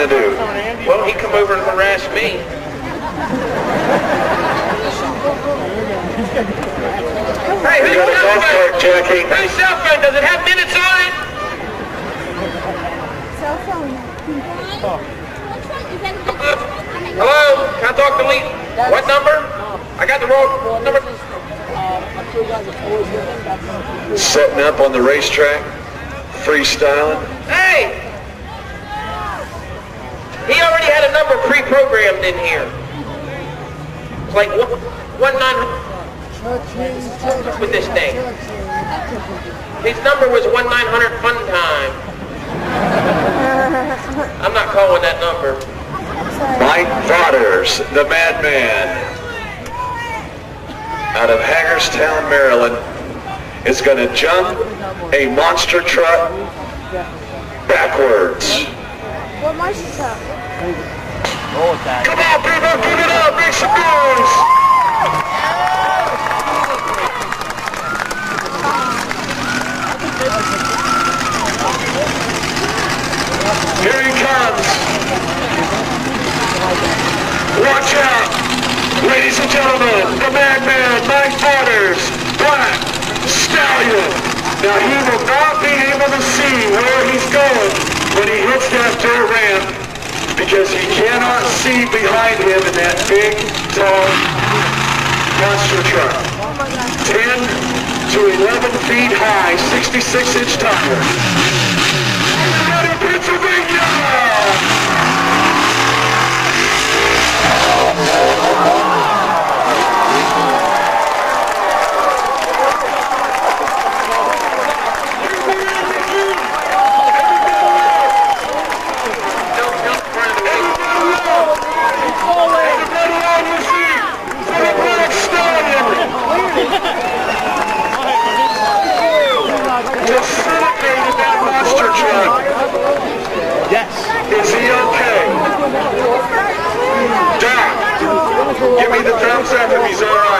going to do? Well, he come over and harassed me. Hey, whose got a golf cart, Jackie. Whose cell phone? Does it have minutes on it? Cell phone. Hello? Can I talk to Lee? What number? I got the wrong number. Setting up on the racetrack, freestyling. Hey! He already had a number pre-programmed in here. It's like 1-900 with this thing. His number was 1-900 fun time. I'm not calling that number. Mike Vaters, the madman, out of Hagerstown, Maryland, is going to jump a monster truck backwards. What monster truck? Come on, people, give it up, make some noise! Here he comes. Watch out, ladies and gentlemen, the madman, Mike Vaters, Black Stallion. Now he will not be able to see where he's going when he hits that dirt ramp because he cannot see behind him in that big, tall monster truck. 10 to 11 feet high, 66-inch tire. Ready, Pennsylvania! Yes. Is he okay? Doc, give me the thumbs up if he's all right.